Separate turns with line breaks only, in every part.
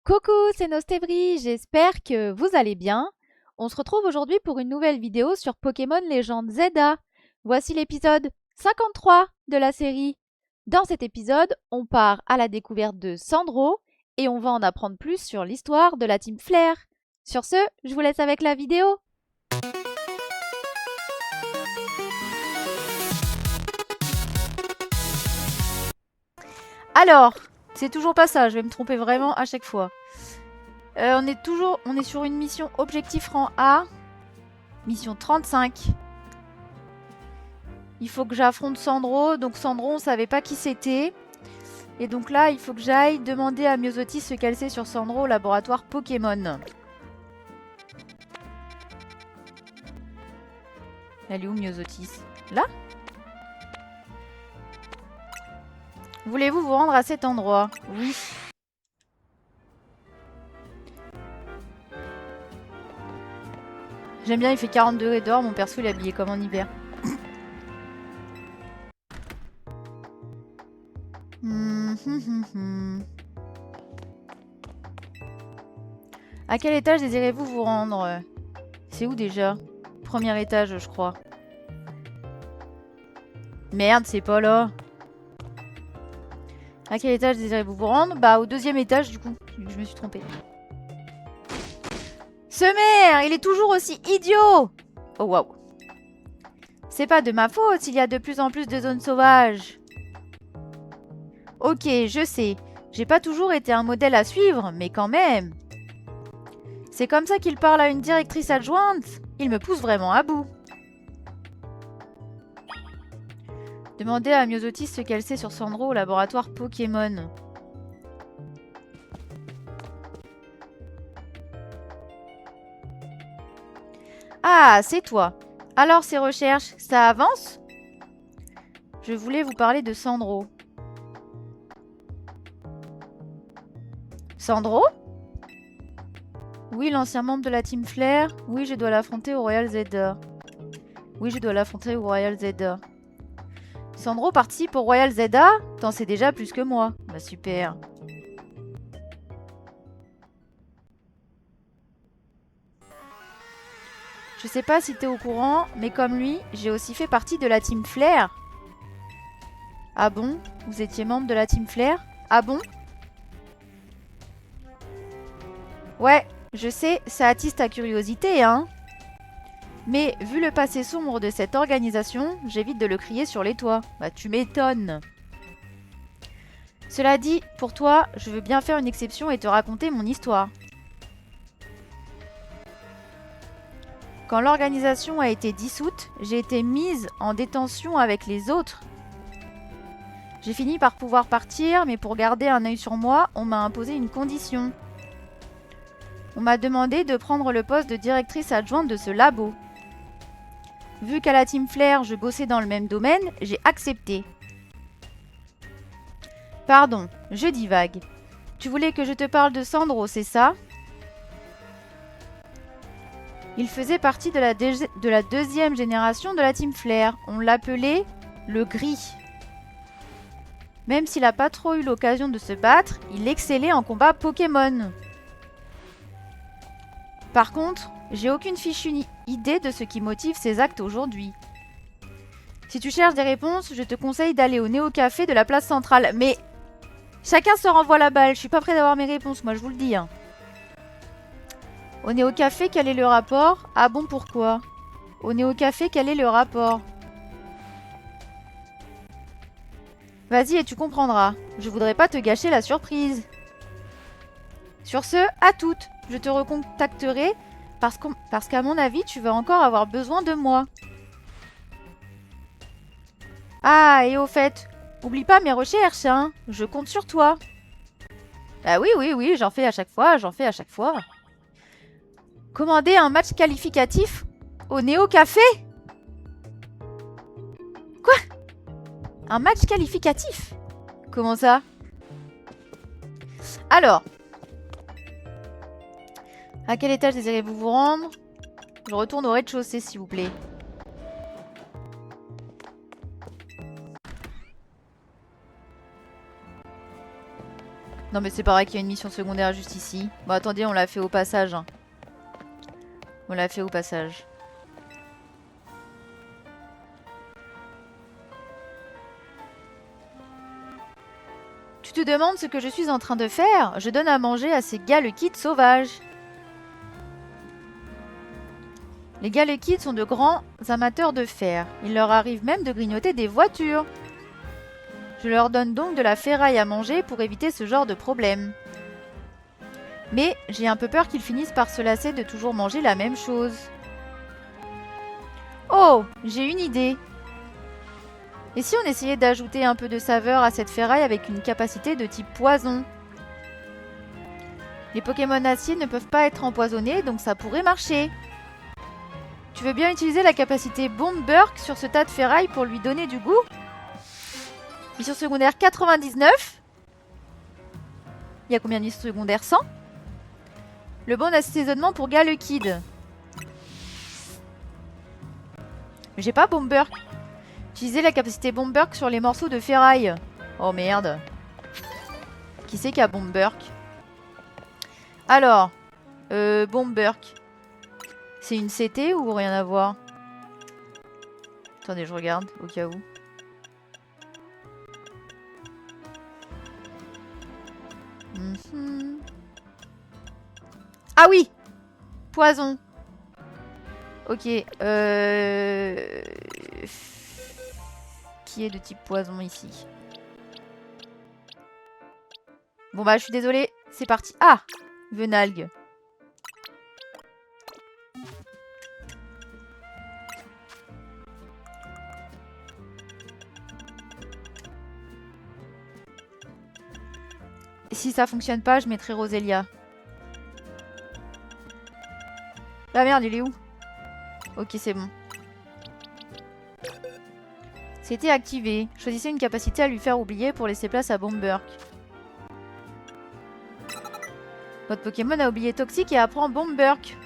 Coucou, c'est Nostébri, j'espère que vous allez bien. On se retrouve aujourd'hui pour une nouvelle vidéo sur Pokémon Légende Zelda. Voici l'épisode 53 de la série. Dans cet épisode, on part à la découverte de Sandro et on va en apprendre plus sur l'histoire de la Team Flare. Sur ce, je vous laisse avec la vidéo. Alors, c'est toujours pas ça, je vais me tromper vraiment à chaque fois. On est sur une mission objectif rang A, mission 35. Il faut que j'affronte Sandro, donc Sandro on savait pas qui c'était. Et donc là il faut que j'aille demander à Myosotis ce qu'elle sait sur Sandro au laboratoire Pokémon. Elle est où Myosotis? Là? Voulez-vous vous rendre à cet endroit? Oui. J'aime bien, il fait 40 degrés dehors, mon perso il est habillé comme en hiver. À quel étage désirez-vous vous rendre? C'est où déjà? Premier étage, je crois. Merde, c'est pas là. À quel étage désirez-vous vous rendre? Bah, au deuxième étage, du coup. Je me suis trompée. Ce maire, il est toujours aussi idiot! Oh, waouh. C'est pas de ma faute s'il y a de plus en plus de zones sauvages. Ok, je sais. J'ai pas toujours été un modèle à suivre, mais quand même. C'est comme ça qu'il parle à une directrice adjointe. Il me pousse vraiment à bout. Demandez à Myosotis ce qu'elle sait sur Sandro au laboratoire Pokémon. Ah, c'est toi. Alors ces recherches, ça avance? Je voulais vous parler de Sandro. Sandro? Oui, l'ancien membre de la Team Flare. Oui, je dois l'affronter au Royal Zelda. Oui, je dois l'affronter au Royal Zelda. Sandro participe au Royal Zelda? T'en sais déjà plus que moi. Bah super. Je sais pas si t'es au courant, mais comme lui, j'ai aussi fait partie de la Team Flare. Ah bon? Vous étiez membre de la Team Flare? Ah bon? Ouais, je sais, ça attise ta curiosité, hein? Mais vu le passé sombre de cette organisation, j'évite de le crier sur les toits. Bah tu m'étonnes. Cela dit, pour toi, je veux bien faire une exception et te raconter mon histoire. Quand l'organisation a été dissoute, j'ai été mise en détention avec les autres. J'ai fini par pouvoir partir, mais pour garder un œil sur moi, on m'a imposé une condition. On m'a demandé de prendre le poste de directrice adjointe de ce labo. Vu qu'à la Team Flare, je bossais dans le même domaine, j'ai accepté. Pardon, je divague. Tu voulais que je te parle de Sandro, c'est ça? Il faisait partie de la deuxième génération de la Team Flare. On l'appelait le Gris. Même s'il n'a pas trop eu l'occasion de se battre, il excellait en combat Pokémon. Par contre, j'ai aucune fichue idée de ce qui motive ses actes aujourd'hui. Si tu cherches des réponses, je te conseille d'aller au Néo Café de la place centrale. Mais chacun se renvoie la balle, je suis pas prêt d'avoir mes réponses, moi je vous le dis. Hein. Au Néo Café, quel est le rapport? Ah bon, pourquoi? Au Néo Café, quel est le rapport? Vas-y et tu comprendras. Je voudrais pas te gâcher la surprise. Sur ce, à toutes. Je te recontacterai parce qu'à mon avis, tu vas encore avoir besoin de moi. Ah, et au fait, oublie pas mes recherches, hein. Je compte sur toi. Ah oui, oui, oui, j'en fais à chaque fois, j'en fais à chaque fois. Commander un match qualificatif au Néo Café? Quoi? Un match qualificatif? Comment ça? Alors, à quel étage désirez-vous vous rendre? Je retourne au rez-de-chaussée, s'il vous plaît. Non mais c'est pareil qu'il y a une mission secondaire juste ici. Bon attendez, on l'a fait au passage. Hein. On l'a fait au passage. Tu te demandes ce que je suis en train de faire? Je donne à manger à ces galekids sauvages. Les galekids sont de grands amateurs de fer. Il leur arrive même de grignoter des voitures. Je leur donne donc de la ferraille à manger pour éviter ce genre de problème. Mais j'ai un peu peur qu'ils finissent par se lasser de toujours manger la même chose. Oh, j'ai une idée. Et si on essayait d'ajouter un peu de saveur à cette ferraille avec une capacité de type poison? Les Pokémon acier ne peuvent pas être empoisonnés, donc ça pourrait marcher. Tu veux bien utiliser la capacité Bomb Burk sur ce tas de ferraille pour lui donner du goût? Mission secondaire 99. Il y a combien de missions secondaires? 100. Le bon assaisonnement pour Galekid. Mais j'ai pas Bomb Burk. Utiliser la capacité Bomb Burk sur les morceaux de ferraille. Oh merde. Qui c'est qui a Bomb Burk? Alors, Bomb Burk. C'est une CT ou rien à voir? Attendez, je regarde au cas où. Ah oui! Poison. Ok. Qui est de type poison ici? Bon bah je suis désolée. C'est parti. Ah! Venalgue. Si ça fonctionne pas, je mettrai Roselia. Ah merde, il est où? Ok, c'est bon. C'était activé. Choisissez une capacité à lui faire oublier pour laisser place à Bomb Burk. Votre Pokémon a oublié Toxique et apprend Bomb Burk.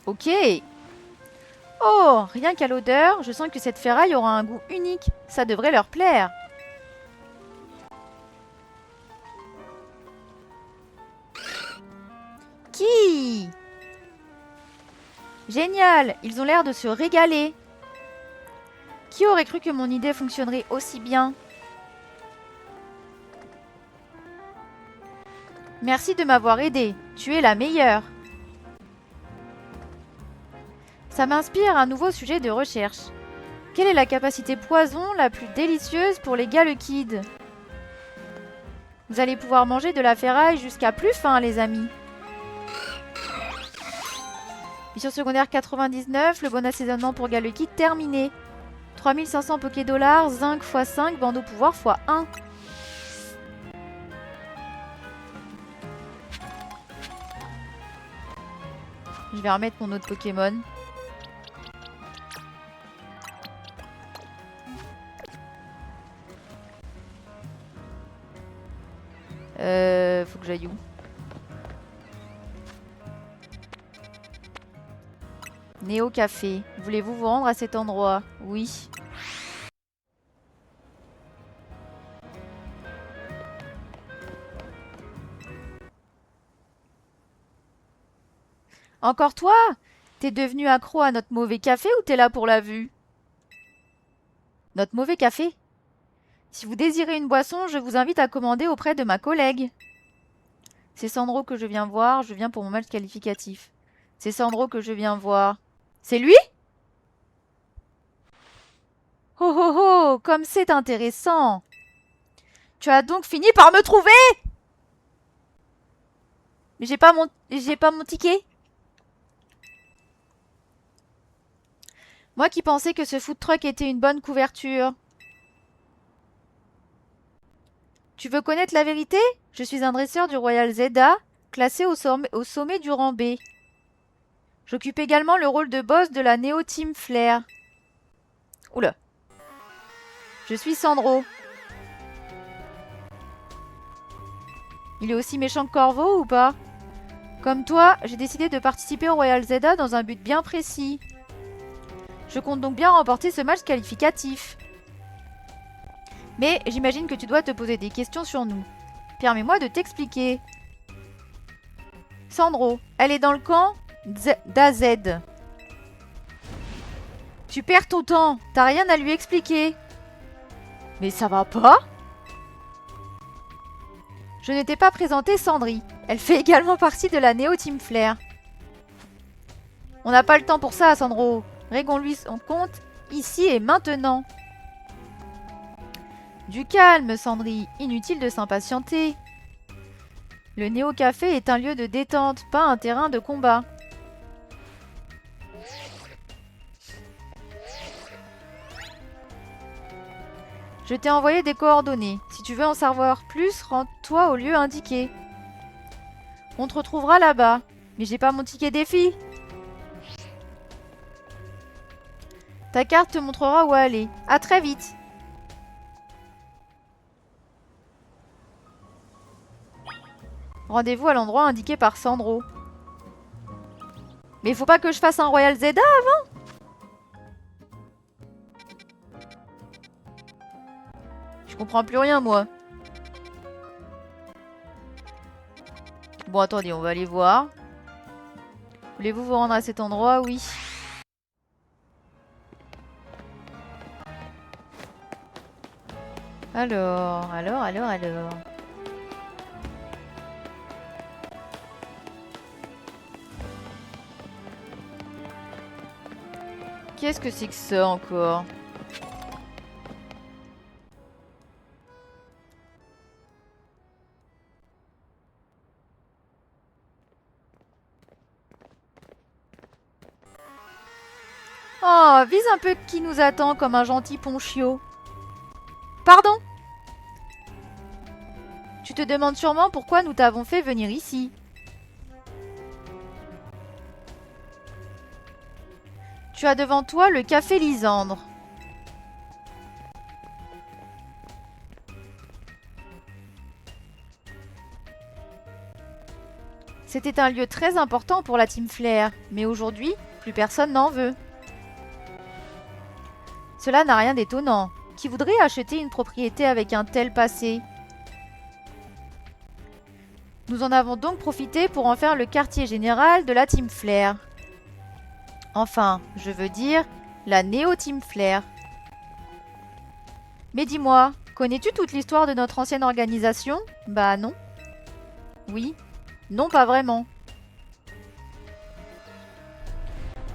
Ok. Oh, rien qu'à l'odeur, je sens que cette ferraille aura un goût unique. Ça devrait leur plaire. Qui? Génial, ils ont l'air de se régaler. Qui aurait cru que mon idée fonctionnerait aussi bien? Merci de m'avoir aidé. Tu es la meilleure. Ça m'inspire un nouveau sujet de recherche. Quelle est la capacité poison la plus délicieuse pour les Galekids? Vous allez pouvoir manger de la ferraille jusqu'à plus faim, les amis. Mission secondaire 99, le bon assaisonnement pour Galekid terminé. 3500 Pokédollars, zinc x 5, bandeau pouvoir x 1. Je vais remettre mon autre Pokémon. Faut que j'aille où? Néo Café. Voulez-vous vous rendre à cet endroit? Oui. Encore toi? T'es devenu accro à notre mauvais café ou t'es là pour la vue? Notre mauvais café? Si vous désirez une boisson, je vous invite à commander auprès de ma collègue. C'est Sandro que je viens voir, je viens pour mon match qualificatif. C'est Sandro que je viens voir. C'est lui? Oh oh oh, comme c'est intéressant. Tu as donc fini par me trouver? Mais j'ai pas mon ticket. Moi qui pensais que ce food truck était une bonne couverture. Tu veux connaître la vérité? Je suis un dresseur du Royal Zeda, classé au sommet du rang B. J'occupe également le rôle de boss de la Neo Team Flare. Oula. Je suis Sandro. Il est aussi méchant que Corvo ou pas? Comme toi, j'ai décidé de participer au Royal Zelda dans un but bien précis. Je compte donc bien remporter ce match qualificatif. Mais j'imagine que tu dois te poser des questions sur nous. Permets-moi de t'expliquer. Sandro, elle est dans le camp d'AZ. Tu perds ton temps, t'as rien à lui expliquer. Mais ça va pas? Je ne t'ai pas présenté Sandri. Elle fait également partie de la Néo Team Flare. On n'a pas le temps pour ça, Sandro. Réglons-lui son compte ici et maintenant. Du calme, Sandri. Inutile de s'impatienter. Le Néo Café est un lieu de détente, pas un terrain de combat. Je t'ai envoyé des coordonnées. Si tu veux en savoir plus, rends-toi au lieu indiqué. On te retrouvera là-bas. Mais j'ai pas mon ticket défi. Ta carte te montrera où aller. À très vite. Rendez-vous à l'endroit indiqué par Sandro. Mais faut pas que je fasse un Royal Zelda avant? Je comprends plus rien, moi. Bon, attendez, on va aller voir. Voulez-vous vous rendre à cet endroit? Oui. Alors... Qu'est-ce que c'est que ça encore? Oh, vise un peu qui nous attend comme un gentil ponchio. Pardon? Tu te demandes sûrement pourquoi nous t'avons fait venir ici. Tu as devant toi le café Lysandre. C'était un lieu très important pour la Team Flare, mais aujourd'hui, plus personne n'en veut. Cela n'a rien d'étonnant. Qui voudrait acheter une propriété avec un tel passé? Nous en avons donc profité pour en faire le quartier général de la Team Flare. Enfin, je veux dire, la Néo Team Flare. Mais dis-moi, connais-tu toute l'histoire de notre ancienne organisation? Bah non. Oui. Non, pas vraiment.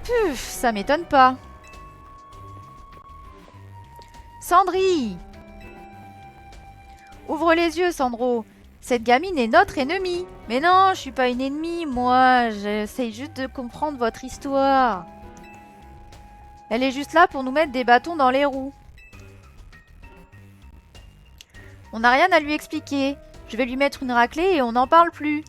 Puf, ça m'étonne pas. Sandri! Ouvre les yeux, Sandro. Cette gamine est notre ennemie. Mais non, je suis pas une ennemie, moi. J'essaye juste de comprendre votre histoire. Elle est juste là pour nous mettre des bâtons dans les roues. On n'a rien à lui expliquer. Je vais lui mettre une raclée et on n'en parle plus.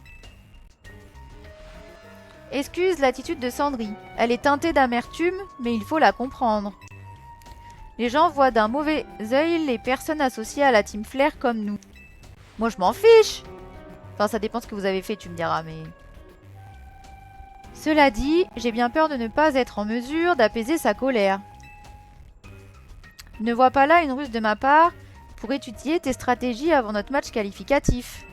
Excuse l'attitude de Sandri. Elle est teintée d'amertume, mais il faut la comprendre. Les gens voient d'un mauvais œil les personnes associées à la Team Flare comme nous. Moi, je m'en fiche. Enfin, ça dépend ce que vous avez fait, tu me diras, mais... Cela dit, j'ai bien peur de ne pas être en mesure d'apaiser sa colère. Ne vois pas là une ruse de ma part pour étudier tes stratégies avant notre match qualificatif.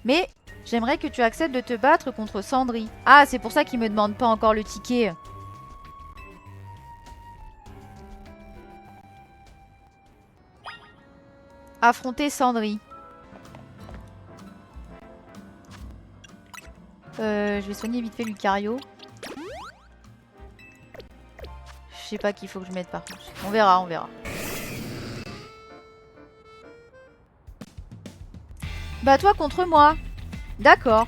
Mais j'aimerais que tu acceptes de te battre contre Sandri. Ah, c'est pour ça qu'il me demande pas encore le ticket. Affronter Sandri. Je vais soigner vite fait Lucario. Je sais pas qu'il faut que je mette par contre. On verra, on verra. Bats-toi contre moi. D'accord.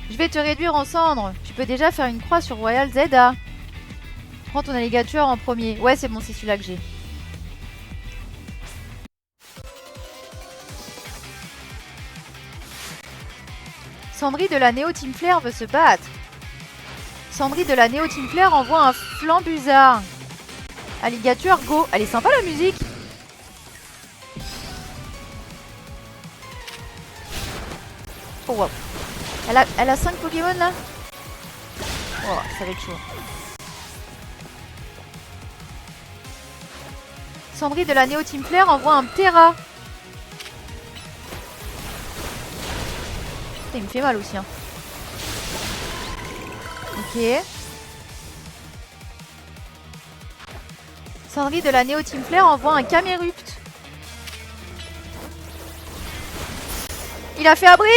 Je vais te réduire en cendres. Tu peux déjà faire une croix sur Royal Zelda. Prends ton alligator en premier. Ouais, c'est bon, c'est celui-là que j'ai. Sandri de la Néo Team Flare veut se battre. Sandri de la Néo Team Flare envoie un Flambuzard. Alligator, go. Elle est sympa la musique. Oh wow. Elle a 5 Pokémon là. Oh, ça va être chaud. Sandry de la Néo Team Flare envoie un Terra. Putain, il me fait mal aussi. Hein. Ok. Sandry de la Néo Team Flare envoie un Camerupt. Il a fait abri.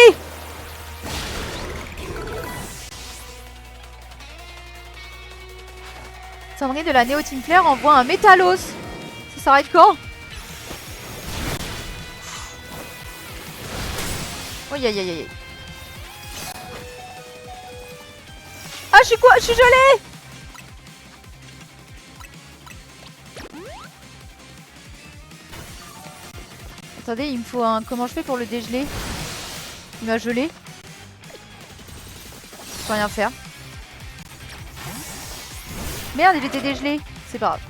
Sandry de la Néo Team Flare envoie un Métalos. Ça s'arrête quand? Oh aïe aïe aïe. Ah je suis quoi? Je suis gelée. Attendez, il me faut un... Comment je fais pour le dégeler? Il m'a gelé. Je peux rien faire. Merde, il était dégelé. C'est pas grave.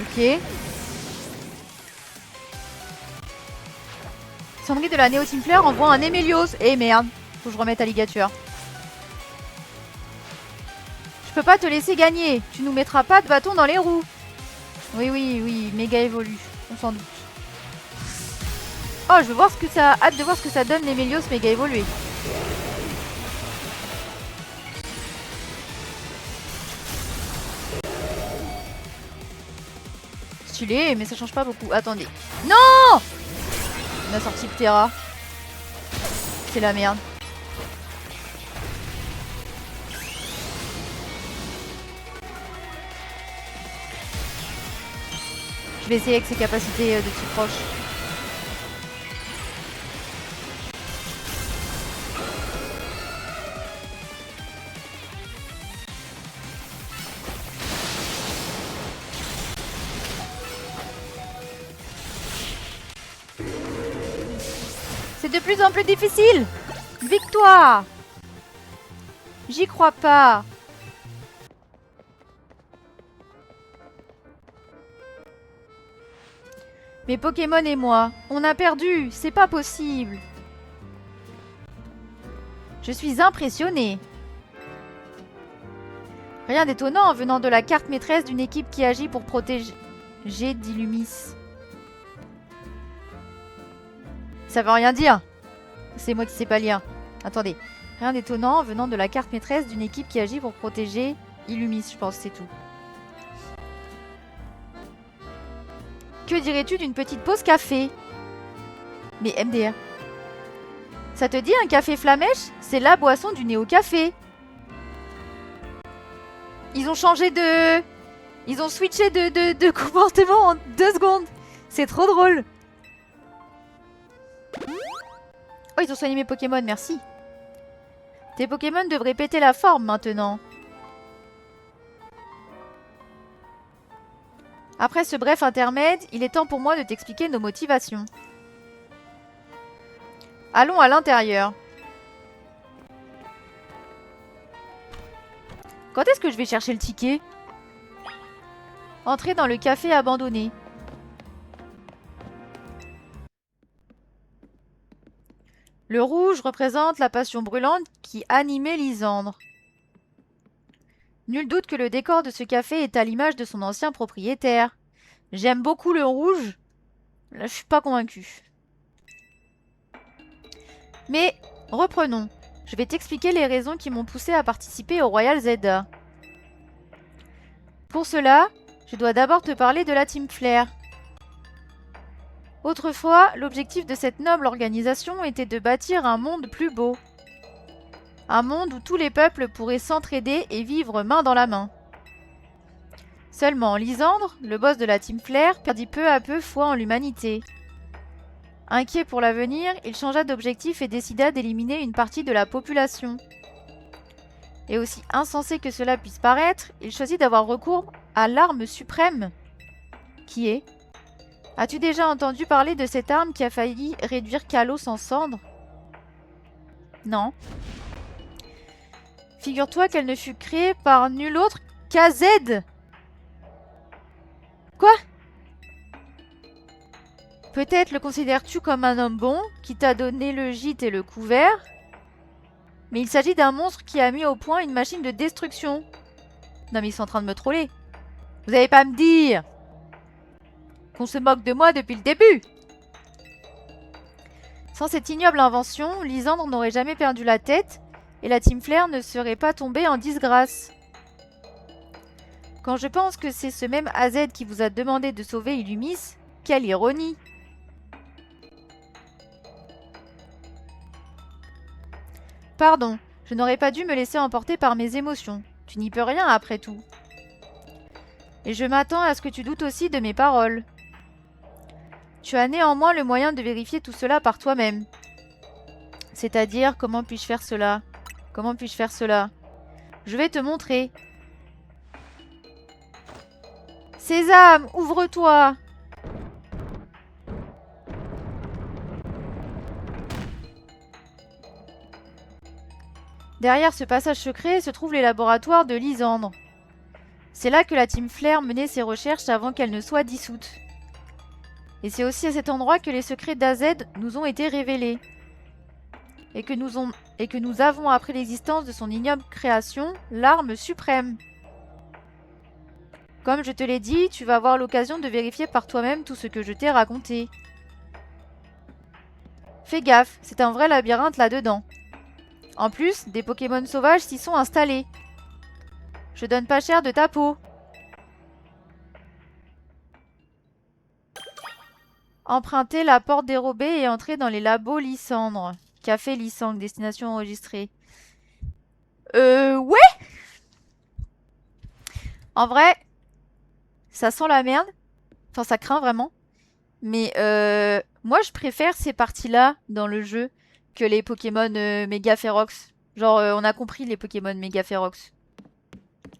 Ok. Sandry de la Néo Team Flare envoie un Emelios. Eh merde, faut que je remette Alligator. Je peux pas te laisser gagner. Tu nous mettras pas de bâton dans les roues. Oui, oui, oui, méga évolue. On s'en doute. Oh, je veux voir ce que ça... Hâte de voir ce que ça donne l'Emelios méga évolué. Stylé, mais ça change pas beaucoup. Attendez. Non! On a sorti le Terra. C'est la merde. Je vais essayer avec ses capacités de type proche. C'est de plus en plus difficile. Victoire. J'y crois pas. Mes Pokémon et moi, on a perdu. C'est pas possible. Je suis impressionnée. Rien d'étonnant venant de la carte maîtresse d'une équipe qui agit pour protéger d'Illumis. Ça veut rien dire. C'est moi qui sais pas lire. Attendez. Rien d'étonnant venant de la carte maîtresse d'une équipe qui agit pour protéger Illumis, je pense, c'est tout. Que dirais-tu d'une petite pause café? Mais MDR. Ça te dit un café flamèche? C'est la boisson du néo-café. Ils ont changé de... Ils ont switché de comportement en 2 secondes. C'est trop drôle. Oh, ils ont soigné mes Pokémon, merci. Tes Pokémon devraient péter la forme maintenant. Après ce bref intermède, il est temps pour moi de t'expliquer nos motivations. Allons à l'intérieur. Quand est-ce que je vais chercher le ticket? Entrer dans le café abandonné. Le rouge représente la passion brûlante qui animait Lysandre. Nul doute que le décor de ce café est à l'image de son ancien propriétaire. J'aime beaucoup le rouge. Là, je suis pas convaincue. Mais, reprenons. Je vais t'expliquer les raisons qui m'ont poussé à participer au Royal Zelda. Pour cela, je dois d'abord te parler de la Team Flare. Autrefois, l'objectif de cette noble organisation était de bâtir un monde plus beau. Un monde où tous les peuples pourraient s'entraider et vivre main dans la main. Seulement, Lysandre, le boss de la Team Flare, perdit peu à peu foi en l'humanité. Inquiet pour l'avenir, il changea d'objectif et décida d'éliminer une partie de la population. Et aussi insensé que cela puisse paraître, il choisit d'avoir recours à l'arme suprême. Qui est... As-tu déjà entendu parler de cette arme qui a failli réduire Kalos en cendres? Non. Figure-toi qu'elle ne fut créée par nul autre qu'AZ. Quoi? Peut-être le considères-tu comme un homme bon, qui t'a donné le gîte et le couvert, mais il s'agit d'un monstre qui a mis au point une machine de destruction. Non mais ils sont en train de me troller. Vous allez pas me dire qu'on se moque de moi depuis le début. Sans cette ignoble invention, Lysandre n'aurait jamais perdu la tête et la Team Flare ne serait pas tombée en disgrâce. Quand je pense que c'est ce même AZ qui vous a demandé de sauver Illumis, quelle ironie! Pardon, je n'aurais pas dû me laisser emporter par mes émotions. Tu n'y peux rien après tout. Et je m'attends à ce que tu doutes aussi de mes paroles. Tu as néanmoins le moyen de vérifier tout cela par toi-même. C'est-à-dire, comment puis-je faire cela? Comment puis-je faire cela? Je vais te montrer. Sésame, ouvre-toi! Derrière ce passage secret se trouvent les laboratoires de Lysandre. C'est là que la Team Flare menait ses recherches avant qu'elle ne soit dissoute. Et c'est aussi à cet endroit que les secrets d'AZ nous ont été révélés. Et que nous avons appris l'existence de son ignoble création, l'arme suprême. Comme je te l'ai dit, tu vas avoir l'occasion de vérifier par toi-même tout ce que je t'ai raconté. Fais gaffe, c'est un vrai labyrinthe là-dedans. En plus, des Pokémon sauvages s'y sont installés. Je donne pas cher de ta peau. Emprunter la porte dérobée et entrer dans les labos Lysandre. Café Lysandre, destination enregistrée. Ouais. En vrai, ça sent la merde. Enfin, ça craint vraiment. Mais moi, je préfère ces parties-là dans le jeu que les Pokémon Méga Ferox. Genre, on a compris les Pokémon Méga Ferox.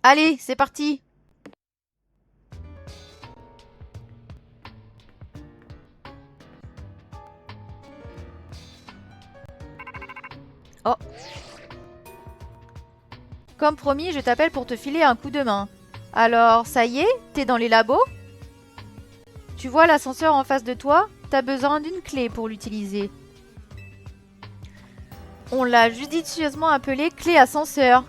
Allez, c'est parti! Oh! Comme promis, je t'appelle pour te filer un coup de main. Alors, ça y est? T'es dans les labos? Tu vois l'ascenseur en face de toi? T'as besoin d'une clé pour l'utiliser. On l'a judicieusement appelée clé ascenseur.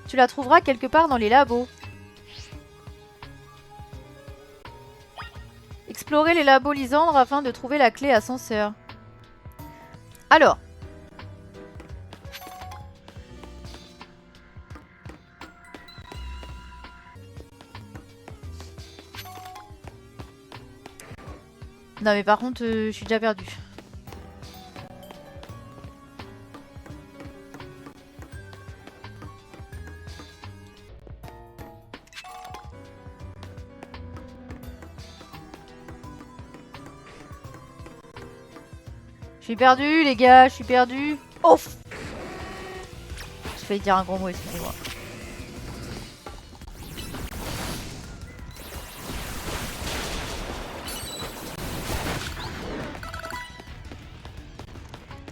Tu la trouveras quelque part dans les labos. Explorez les labos Lysandre afin de trouver la clé ascenseur. Alors. Non mais par contre, je suis déjà perdue. Je suis perdue, les gars, je suis perdue. Oh! J'ai failli dire un gros mot, excusez-moi.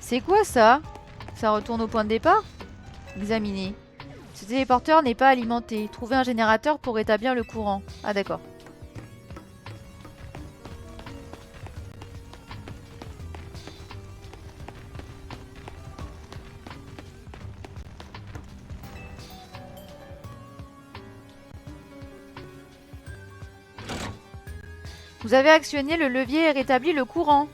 C'est quoi ça? Ça retourne au point de départ? Examiner. Ce téléporteur n'est pas alimenté. Trouver un générateur pour rétablir le courant. Ah d'accord. Vous avez actionné le levier et rétabli le courant.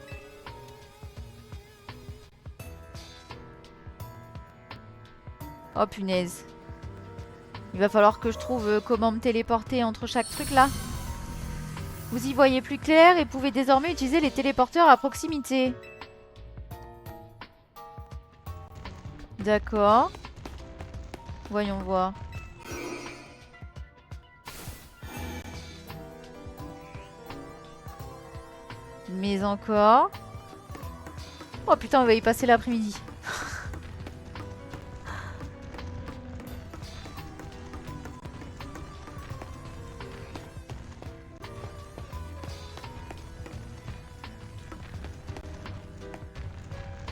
Oh punaise. Il va falloir que je trouve comment me téléporter entre chaque truc là. Vous y voyez plus clair et pouvez désormais utiliser les téléporteurs à proximité. D'accord. Voyons voir. Mais encore. Oh putain, on va y passer l'après-midi.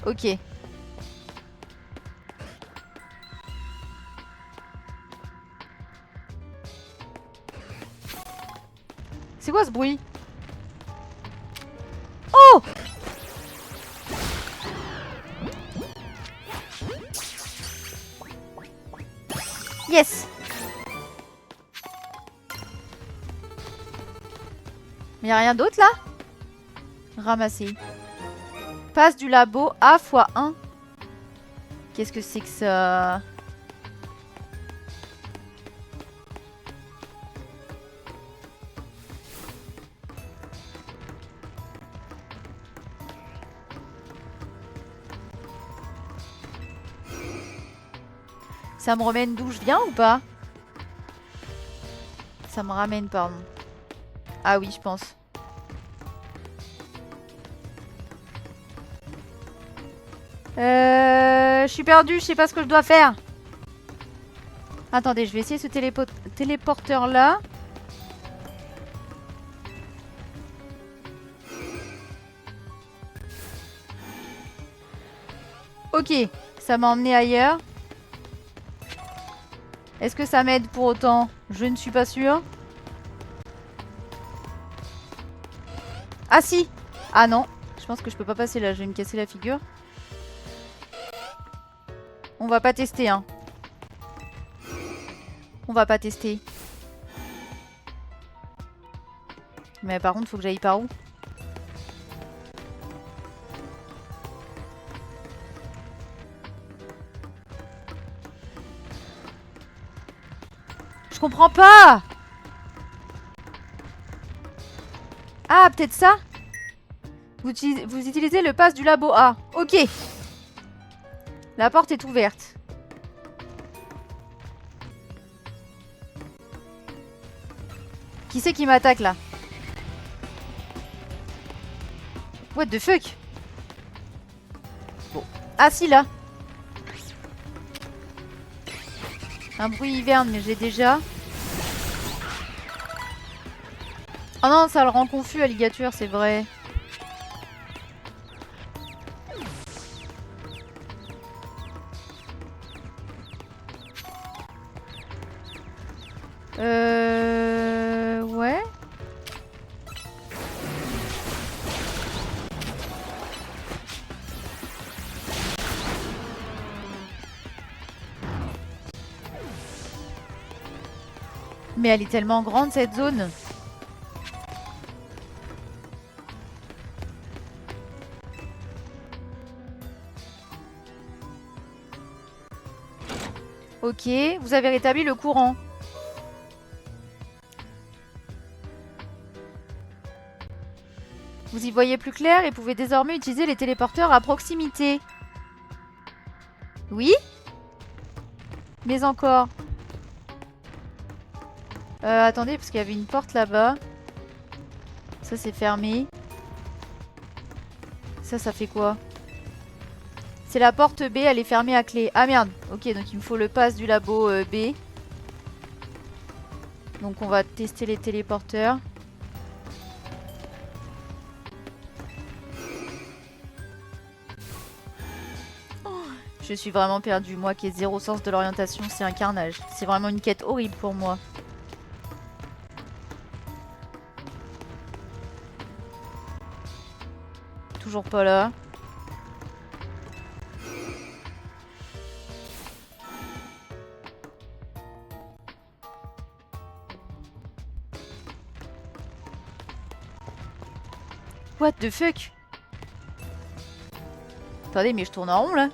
Ok. quoi ce bruit? Oh! Yes! Mais y a rien d'autre là? Ramasser. Passe du labo A x 1. Qu'est-ce que c'est que ça? Ça me ramène d'où je viens ou pas? Ça me ramène, pardon. Ah oui, je pense. Je suis perdue, je sais pas ce que je dois faire. Attendez, je vais essayer ce téléporteur là. Ok, ça m'a emmené ailleurs. Est-ce que ça m'aide pour autant? Je ne suis pas sûre. Ah si! Ah non, je pense que je peux pas passer là, je vais me casser la figure. On va pas tester, hein. On va pas tester. Mais par contre, faut que j'aille par où? Je comprends pas! Ah, peut-être ça? Vous utilisez le pass du labo A. Ok. La porte est ouverte. Qui c'est qui m'attaque là? What the fuck? Bon. Ah si, là. Un bruit hiverne, mais j'ai déjà. Oh non, ça le rend confus, alligator, c'est vrai. Ouais. Mais elle est tellement grande cette zone. Ok, vous avez rétabli le courant. Vous y voyez plus clair et pouvez désormais utiliser les téléporteurs à proximité. Oui? Mais encore. Attendez, parce qu'il y avait une porte là-bas. Ça, c'est fermé. Ça fait quoi? C'est la porte B, elle est fermée à clé. Ah merde. Ok, donc il me faut le pass du labo B. Donc on va tester les téléporteurs. Je suis vraiment perdue. Moi qui ai zéro sens de l'orientation, c'est un carnage. C'est vraiment une quête horrible pour moi. Toujours pas là. What the fuck? Attendez, mais je tourne en rond là.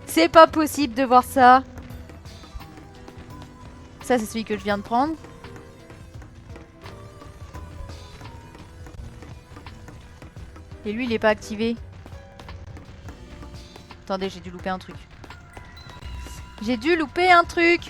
C'est pas possible de voir ça. Ça, c'est celui que je viens de prendre. Et lui, il est pas activé. Attendez, j'ai dû louper un truc. J'ai dû louper un truc.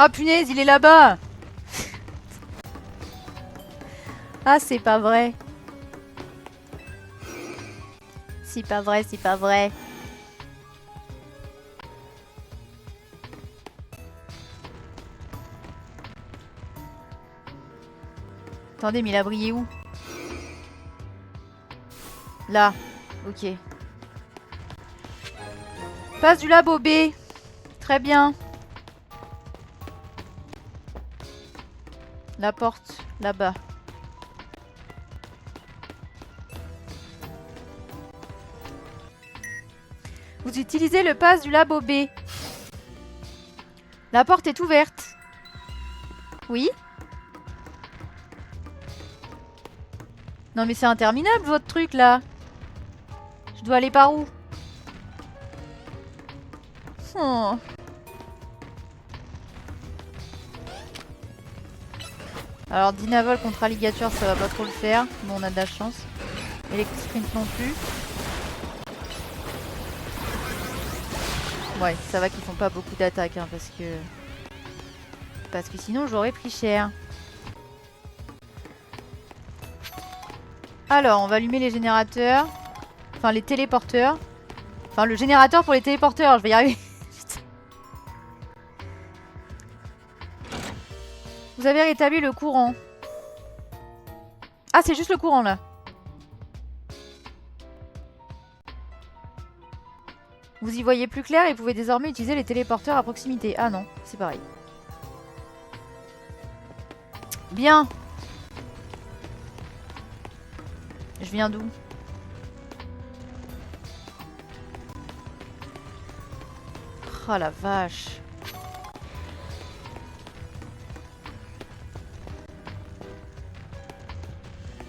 Ah punaise, il est là-bas. Ah, c'est pas vrai. C'est pas vrai, c'est pas vrai. Attendez, mais il a brillé où? Là. Ok. Passe du labo B. Très bien. La porte, là-bas. Vous utilisez le pass du labo B. La porte est ouverte. Oui? Non mais c'est interminable votre truc là. Je dois aller par où? Oh. Alors Dynavol contre Alligator ça va pas trop le faire. Bon on a de la chance. Electrosprint non plus. Ouais ça va qu'ils font pas beaucoup d'attaques hein, parce que sinon j'aurais pris cher. Alors on va allumer les générateurs. Enfin les téléporteurs. Enfin le générateur pour les téléporteurs, je vais y arriver. Vous avez rétabli le courant. Ah c'est juste le courant là. Vous y voyez plus clair et pouvez désormais utiliser les téléporteurs à proximité. Ah non, c'est pareil. Bien. Je viens d'où? Oh la vache.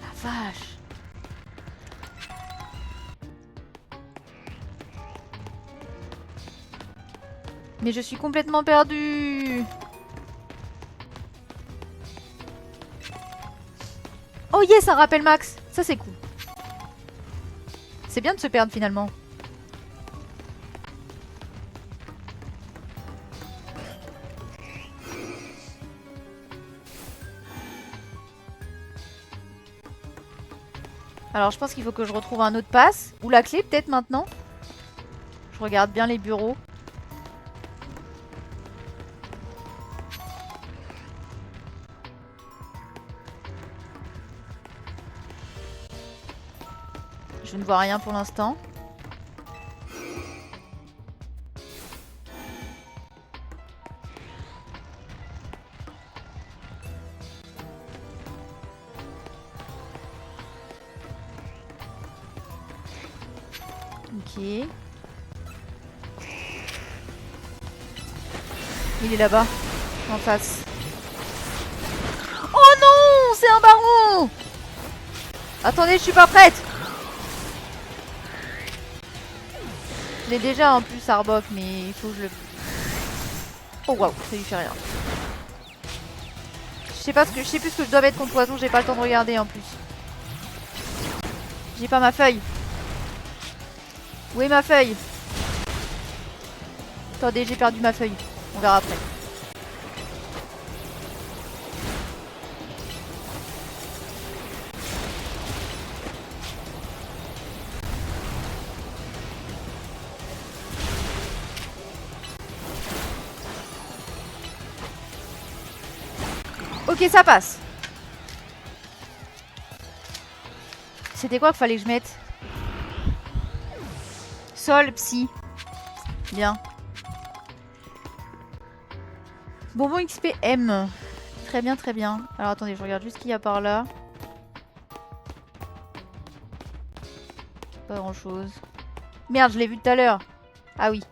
La vache. Mais je suis complètement perdue. Oh yes, un rappel max. Ça c'est cool. C'est bien de se perdre finalement. Alors je pense qu'il faut que je retrouve un autre pass. Ou la clé peut-être maintenant. Je regarde bien les bureaux. Je ne vois rien pour l'instant. Ok. Il est là-bas, en face. Oh non, c'est un baron! Attendez, je suis pas prête! Je l'ai déjà en plus, Arbok, mais il faut que je le... Oh waouh, ça lui fait rien. Je sais plus ce que je dois mettre contre poison, j'ai pas le temps de regarder en plus. J'ai pas ma feuille. Où est ma feuille? Attendez, j'ai perdu ma feuille. On verra après. Ok, ça passe. C'était quoi qu'il fallait que je mette? Sol, psy. Bien. Bonbon XP M. Très bien, très bien. Alors attendez, je regarde juste ce qu'il y a par là. Pas grand chose. Merde, je l'ai vu tout à l'heure. Ah oui.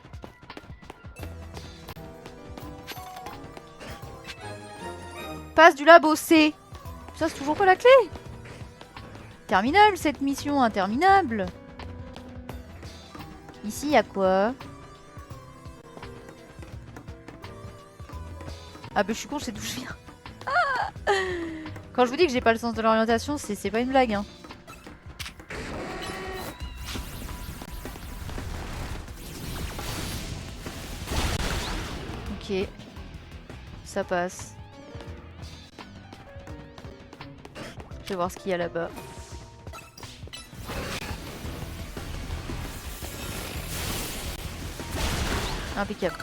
Passe du labo C. Ça, c'est toujours pas la clé. Terminable cette mission, interminable. Ici, il y a quoi? Ah bah je suis con, je sais d'où je viens. Quand je vous dis que j'ai pas le sens de l'orientation, c'est pas une blague hein. Ok. Ça passe. Je vais voir ce qu'il y a là-bas. Impeccable.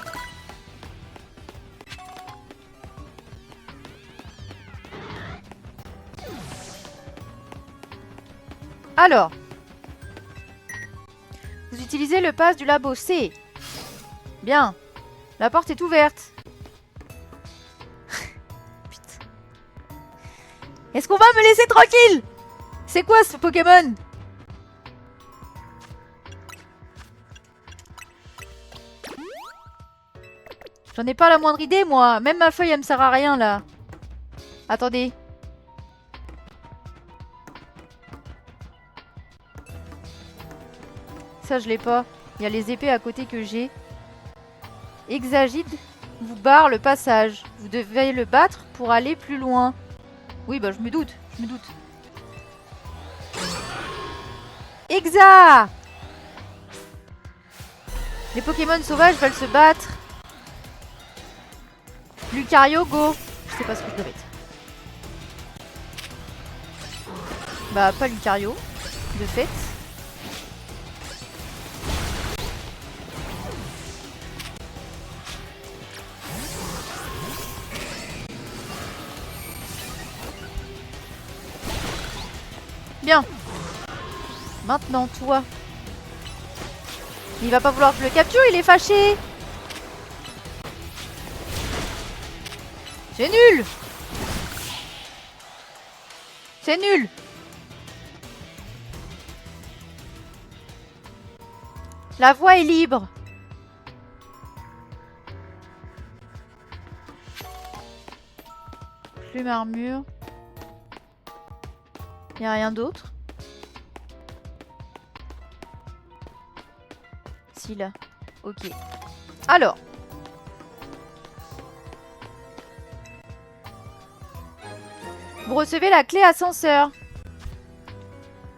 Alors. Vous utilisez le pass du labo C. Bien. La porte est ouverte. Putain. Est-ce qu'on va me laisser tranquille? C'est quoi ce Pokémon? J'en ai pas la moindre idée, moi. Même ma feuille, elle me sert à rien, là. Attendez. Ça, je l'ai pas. Il y a les épées à côté que j'ai. Exagide vous barre le passage. Vous devez le battre pour aller plus loin. Oui, bah, je me doute. Je me doute. Exa! Les Pokémon sauvages veulent se battre. Lucario, go! Je sais pas ce que je dois mettre. Bah, pas Lucario, de fait. Bien. Maintenant, toi. Il va pas vouloir que je le capture, il est fâché. C'est nul. C'est nul. La voie est libre. Plume armure. Il n'y a rien d'autre. Si là. Ok. Alors. Vous recevez la clé ascenseur.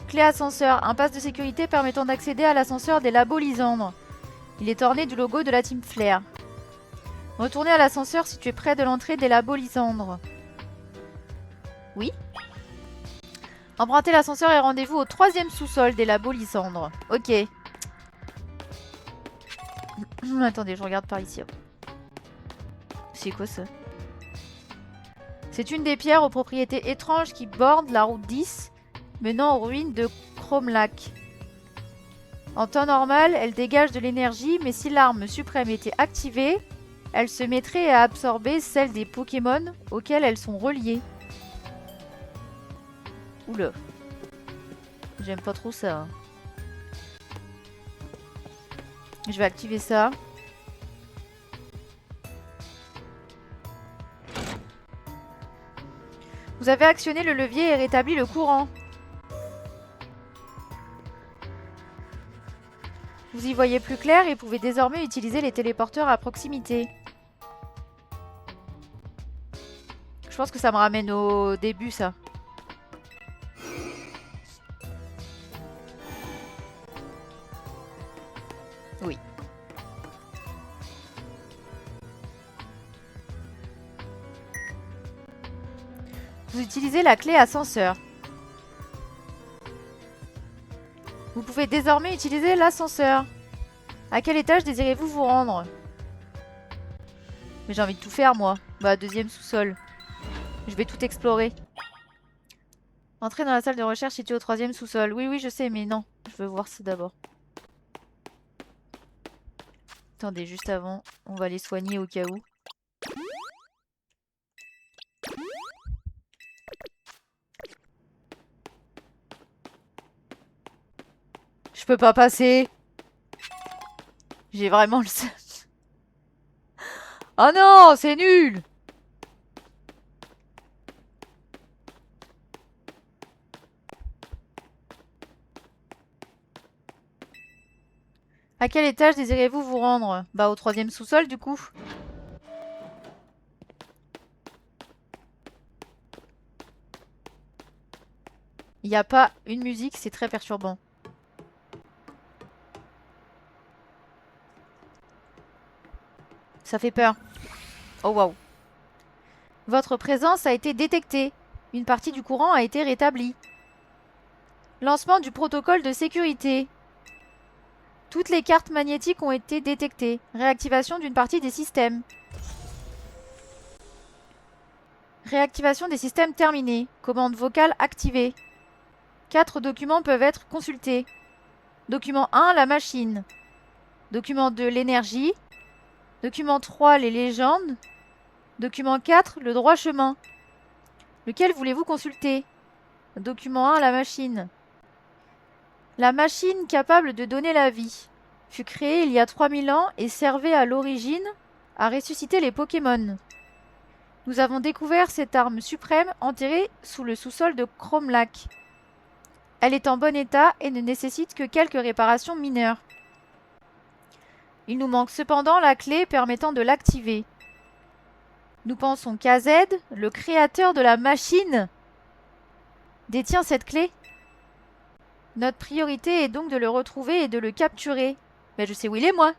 Clé ascenseur. Un pass de sécurité permettant d'accéder à l'ascenseur des labos Lysandre. Il est orné du logo de la Team Flare. Retournez à l'ascenseur si tu es près de l'entrée des labos Lysandre. Oui. Empruntez l'ascenseur et rendez-vous au 3e sous-sol des labos Lysandre. Ok. Attendez, je regarde par ici. C'est quoi ça? C'est une des pierres aux propriétés étranges qui bordent la route 10 menant aux ruines de Cromlac. En temps normal, elle dégage de l'énergie, mais si l'arme suprême était activée, elle se mettrait à absorber celle des Pokémon auxquels elles sont reliées. Oula. J'aime pas trop ça. Hein. Je vais activer ça. Vous avez actionné le levier et rétabli le courant. Vous y voyez plus clair et pouvez désormais utiliser les téléporteurs à proximité. Je pense que ça me ramène au début, ça. Oui. Vous utilisez la clé ascenseur. Vous pouvez désormais utiliser l'ascenseur. À quel étage désirez-vous vous rendre? Mais j'ai envie de tout faire, moi. Bah, 2e sous-sol. Je vais tout explorer. Entrez dans la salle de recherche située au 3e sous-sol. Oui, oui, je sais, mais non. Je veux voir ça d'abord. Attendez, juste avant, on va les soigner au cas où. Je peux pas passer. J'ai vraiment le seum. Oh non, c'est nul. À quel étage désirez-vous vous rendre? Bah au 3e sous-sol du coup. Il n'y a pas une musique, c'est très perturbant. Ça fait peur. Oh waouh. Votre présence a été détectée. Une partie du courant a été rétablie. Lancement du protocole de sécurité. Toutes les cartes magnétiques ont été détectées. Réactivation d'une partie des systèmes. Réactivation des systèmes terminée. Commande vocale activée. 4 documents peuvent être consultés. Document 1, la machine. Document 2, l'énergie. Document 3, les légendes. Document 4, le droit chemin. Lequel voulez-vous consulter? Document 1, la machine. La machine capable de donner la vie fut créée il y a 3000 ans et servait à l'origine à ressusciter les Pokémon. Nous avons découvert cette arme suprême enterrée sous le sous-sol de Cromlech. Elle est en bon état et ne nécessite que quelques réparations mineures. Il nous manque cependant la clé permettant de l'activer. Nous pensons qu'AZ, le créateur de la machine, détient cette clé. Notre priorité est donc de le retrouver et de le capturer. Mais je sais où il est, moi.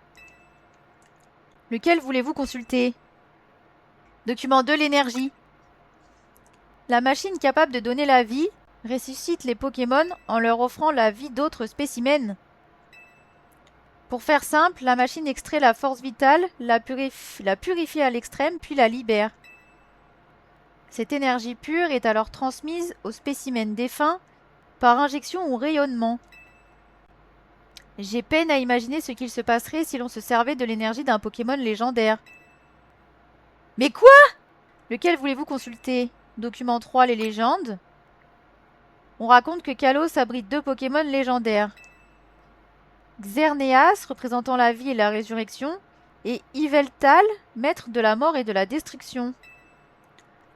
Lequel voulez-vous consulter? Document 2, l'énergie. La machine capable de donner la vie ressuscite les Pokémon en leur offrant la vie d'autres spécimens. Pour faire simple, la machine extrait la force vitale, la purifie à l'extrême, puis la libère. Cette énergie pure est alors transmise aux spécimens défunts par injection ou rayonnement. J'ai peine à imaginer ce qu'il se passerait si l'on se servait de l'énergie d'un Pokémon légendaire. Mais quoi? Lequel voulez-vous consulter? Document 3, les légendes. On raconte que Kalos abrite 2 Pokémon légendaires. Xerneas, représentant la vie et la résurrection, et Yveltal, maître de la mort et de la destruction.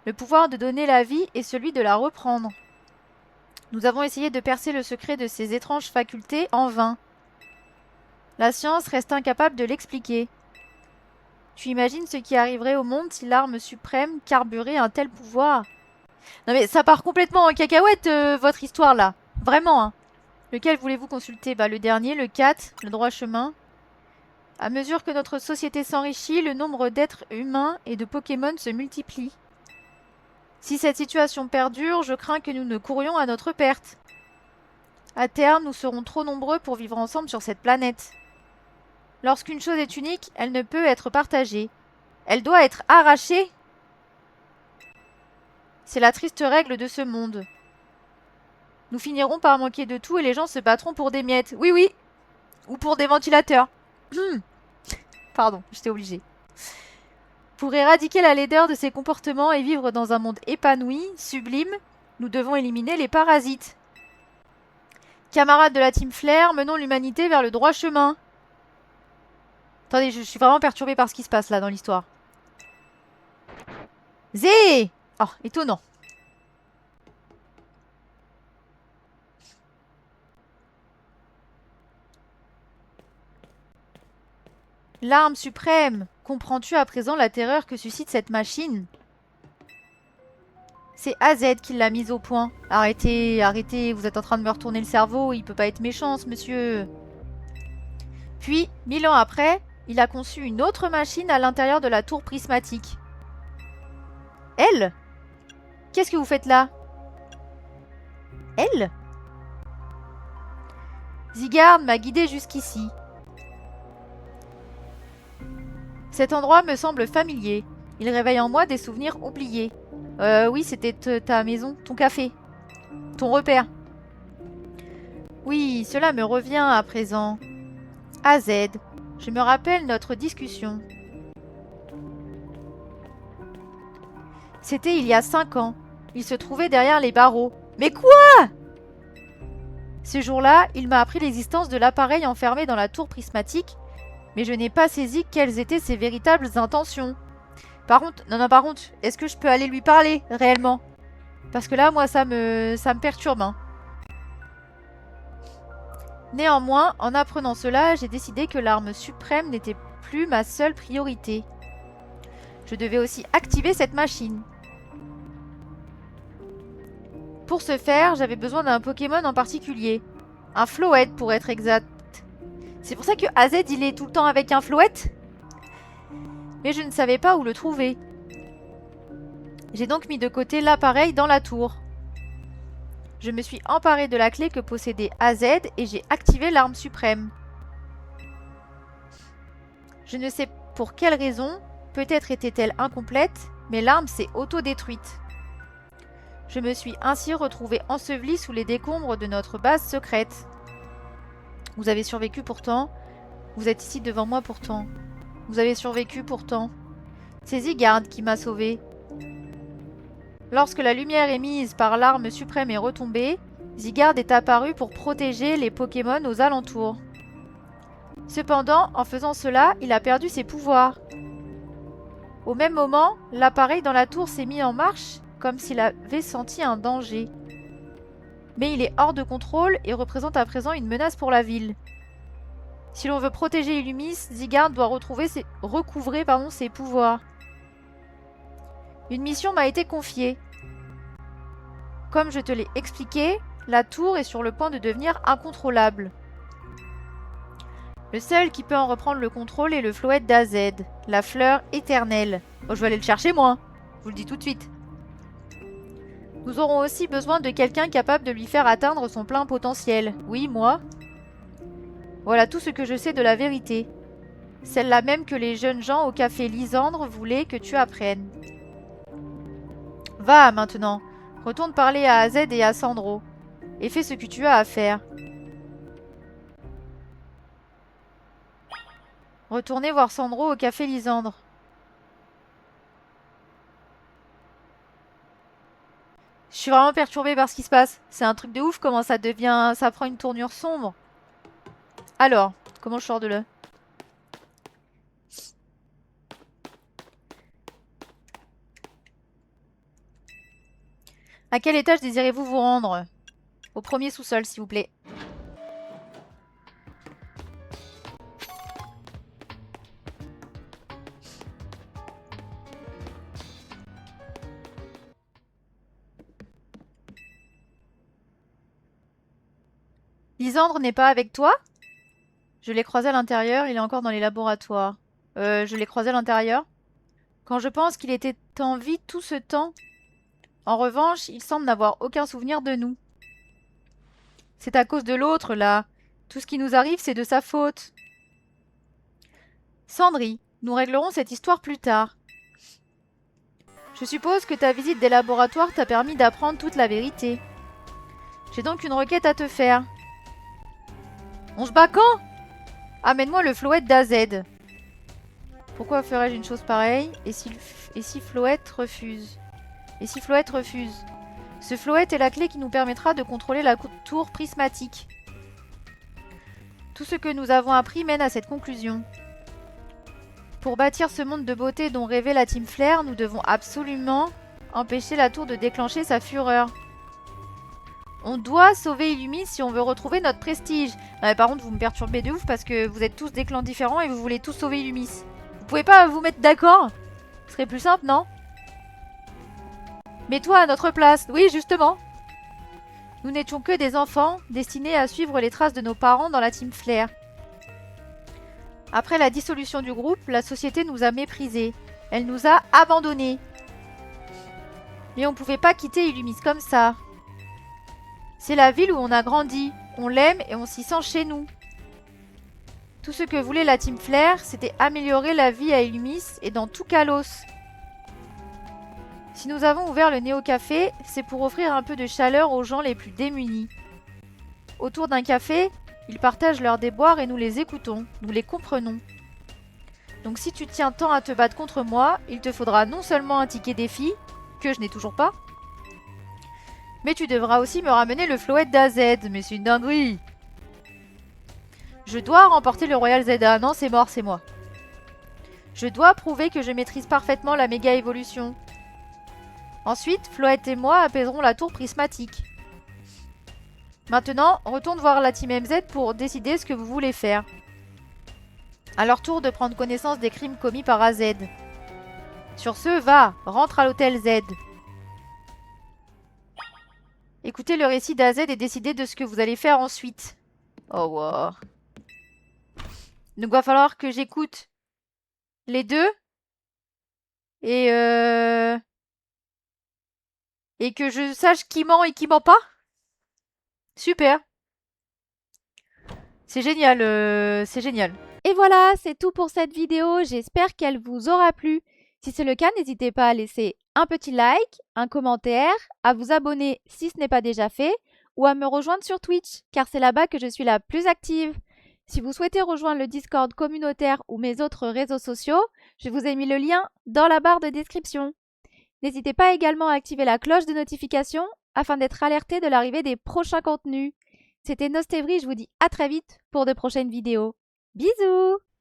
Le pouvoir de donner la vie est celui de la reprendre. Nous avons essayé de percer le secret de ces étranges facultés en vain. La science reste incapable de l'expliquer. Tu imagines ce qui arriverait au monde si l'arme suprême carburait un tel pouvoir? Non mais ça part complètement en cacahuète, votre histoire là. Vraiment, hein. Lequel voulez-vous consulter? Le dernier, le 4, le droit chemin. À mesure que notre société s'enrichit, le nombre d'êtres humains et de Pokémon se multiplie. Si cette situation perdure, je crains que nous ne courions à notre perte. À terme, nous serons trop nombreux pour vivre ensemble sur cette planète. Lorsqu'une chose est unique, elle ne peut être partagée. Elle doit être arrachée. C'est la triste règle de ce monde. Nous finirons par manquer de tout et les gens se battront pour des miettes. Oui, oui. Ou pour des ventilateurs. Pardon, j'étais obligée. Pour éradiquer la laideur de ces comportements et vivre dans un monde épanoui, sublime, nous devons éliminer les parasites. Camarades de la Team Flare, menons l'humanité vers le droit chemin. Attendez, je suis vraiment perturbée par ce qui se passe là dans l'histoire. Zé! Oh, étonnant. L'arme suprême! Comprends-tu à présent la terreur que suscite cette machine? C'est AZ qui l'a mise au point. Arrêtez, arrêtez, vous êtes en train de me retourner le cerveau, il peut pas être méchant ce monsieur. Puis, 1000 ans après, il a conçu une autre machine à l'intérieur de la tour prismatique. Elle? Qu'est-ce que vous faites là? Elle? Zygarde m'a guidé jusqu'ici. Cet endroit me semble familier. Il réveille en moi des souvenirs oubliés. Oui, c'était ta maison, ton café, ton repère. Oui, cela me revient à présent. AZ, je me rappelle notre discussion. C'était il y a 5 ans. Il se trouvait derrière les barreaux. Mais quoi? Ce jour-là, il m'a appris l'existence de l'appareil enfermé dans la tour prismatique, mais je n'ai pas saisi quelles étaient ses véritables intentions. Par contre, par contre, est-ce que je peux aller lui parler, réellement? Parce que là, moi, ça me perturbe, hein. Néanmoins, en apprenant cela, j'ai décidé que l'arme suprême n'était plus ma seule priorité. Je devais aussi activer cette machine. Pour ce faire, j'avais besoin d'un Pokémon en particulier. Un Floette, pour être exact. C'est pour ça que AZ, il est tout le temps avec un Floette? Mais je ne savais pas où le trouver. J'ai donc mis de côté l'appareil dans la tour. Je me suis emparée de la clé que possédait AZ et j'ai activé l'arme suprême. Je ne sais pour quelle raison, peut-être était-elle incomplète, mais l'arme s'est auto-détruite. Je me suis ainsi retrouvée ensevelie sous les décombres de notre base secrète. Vous avez survécu pourtant. Vous êtes ici devant moi pourtant. Vous avez survécu pourtant. C'est Zygarde qui m'a sauvée. Lorsque la lumière émise par l'arme suprême est retombée, Zygarde est apparu pour protéger les Pokémon aux alentours. Cependant, en faisant cela, il a perdu ses pouvoirs. Au même moment, l'appareil dans la tour s'est mis en marche, comme s'il avait senti un danger. Mais il est hors de contrôle et représente à présent une menace pour la ville. Si l'on veut protéger Illumis, Zygarde doit recouvrer ses pouvoirs. Une mission m'a été confiée. Comme je te l'ai expliqué, la tour est sur le point de devenir incontrôlable. Le seul qui peut en reprendre le contrôle est le Floette d'AZ, la fleur éternelle. Oh, je vais aller le chercher moi, je vous le dis tout de suite. Nous aurons aussi besoin de quelqu'un capable de lui faire atteindre son plein potentiel. Oui, moi. Voilà tout ce que je sais de la vérité. Celle-là même que les jeunes gens au café Lysandre voulaient que tu apprennes. Va maintenant, retourne parler à AZ et à Sandro, et fais ce que tu as à faire. Retournez voir Sandro au café Lysandre. Je suis vraiment perturbée par ce qui se passe. C'est un truc de ouf comment ça devient... Ça prend une tournure sombre. Alors, comment je sors de là? À quel étage désirez-vous vous rendre? Au premier sous-sol, s'il vous plaît. Lysandre n'est pas avec toi? Je l'ai croisé à l'intérieur, il est encore dans les laboratoires. Je l'ai croisé à l'intérieur. Quand je pense qu'il était en vie tout ce temps. En revanche, il semble n'avoir aucun souvenir de nous. C'est à cause de l'autre, là. Tout ce qui nous arrive, c'est de sa faute. Sandry, nous réglerons cette histoire plus tard. Je suppose que ta visite des laboratoires t'a permis d'apprendre toute la vérité. J'ai donc une requête à te faire. On se bat quand? Amène-moi le Floette d'AZ. Pourquoi ferais-je une chose pareille? Et si Floette refuse? Et si Floette refuse? Ce Floette est la clé qui nous permettra de contrôler la tour prismatique. Tout ce que nous avons appris mène à cette conclusion. Pour bâtir ce monde de beauté dont rêvait la Team Flare, nous devons absolument empêcher la tour de déclencher sa fureur. On doit sauver Illumis si on veut retrouver notre prestige. Non mais par contre, vous me perturbez de ouf parce que vous êtes tous des clans différents et vous voulez tous sauver Illumis. Vous pouvez pas vous mettre d'accord? Ce serait plus simple, non? Mets-toi à notre place. Oui, justement. Nous n'étions que des enfants destinés à suivre les traces de nos parents dans la Team Flare. Après la dissolution du groupe, la société nous a méprisés. Elle nous a abandonnés. Mais on pouvait pas quitter Illumis comme ça. C'est la ville où on a grandi. On l'aime et on s'y sent chez nous. Tout ce que voulait la Team Flare, c'était améliorer la vie à Illumis et dans tout Kalos. Si nous avons ouvert le Néo-Café, c'est pour offrir un peu de chaleur aux gens les plus démunis. Autour d'un café, ils partagent leurs déboires et nous les écoutons, nous les comprenons. Donc si tu tiens tant à te battre contre moi, il te faudra non seulement un ticket défi, que je n'ai toujours pas, mais tu devras aussi me ramener le Floette d'AZ, mais c'est une dinguerie. Je dois remporter le Royal ZA, non c'est mort, c'est moi. Je dois prouver que je maîtrise parfaitement la méga évolution. Ensuite, Floette et moi apaiserons la tour prismatique. Maintenant, retourne voir la Team MZ pour décider ce que vous voulez faire. À leur tour de prendre connaissance des crimes commis par AZ. Sur ce, va, rentre à l'hôtel Z. Écoutez le récit d'AZ et décidez de ce que vous allez faire ensuite. Oh wow. Donc va falloir que j'écoute les deux. Et que je sache qui ment et qui ment pas. Super. C'est génial, c'est génial. Et Et voilà, c'est tout pour cette vidéo. J'espère qu'elle vous aura plu. Si c'est le cas, n'hésitez pas à laisser un petit like, un commentaire, à vous abonner si ce n'est pas déjà fait, ou à me rejoindre sur Twitch, car c'est là-bas que je suis la plus active. Si vous souhaitez rejoindre le Discord communautaire ou mes autres réseaux sociaux, je vous ai mis le lien dans la barre de description. N'hésitez pas également à activer la cloche de notification afin d'être alerté de l'arrivée des prochains contenus. C'était Nostevry, je vous dis à très vite pour de prochaines vidéos. Bisous!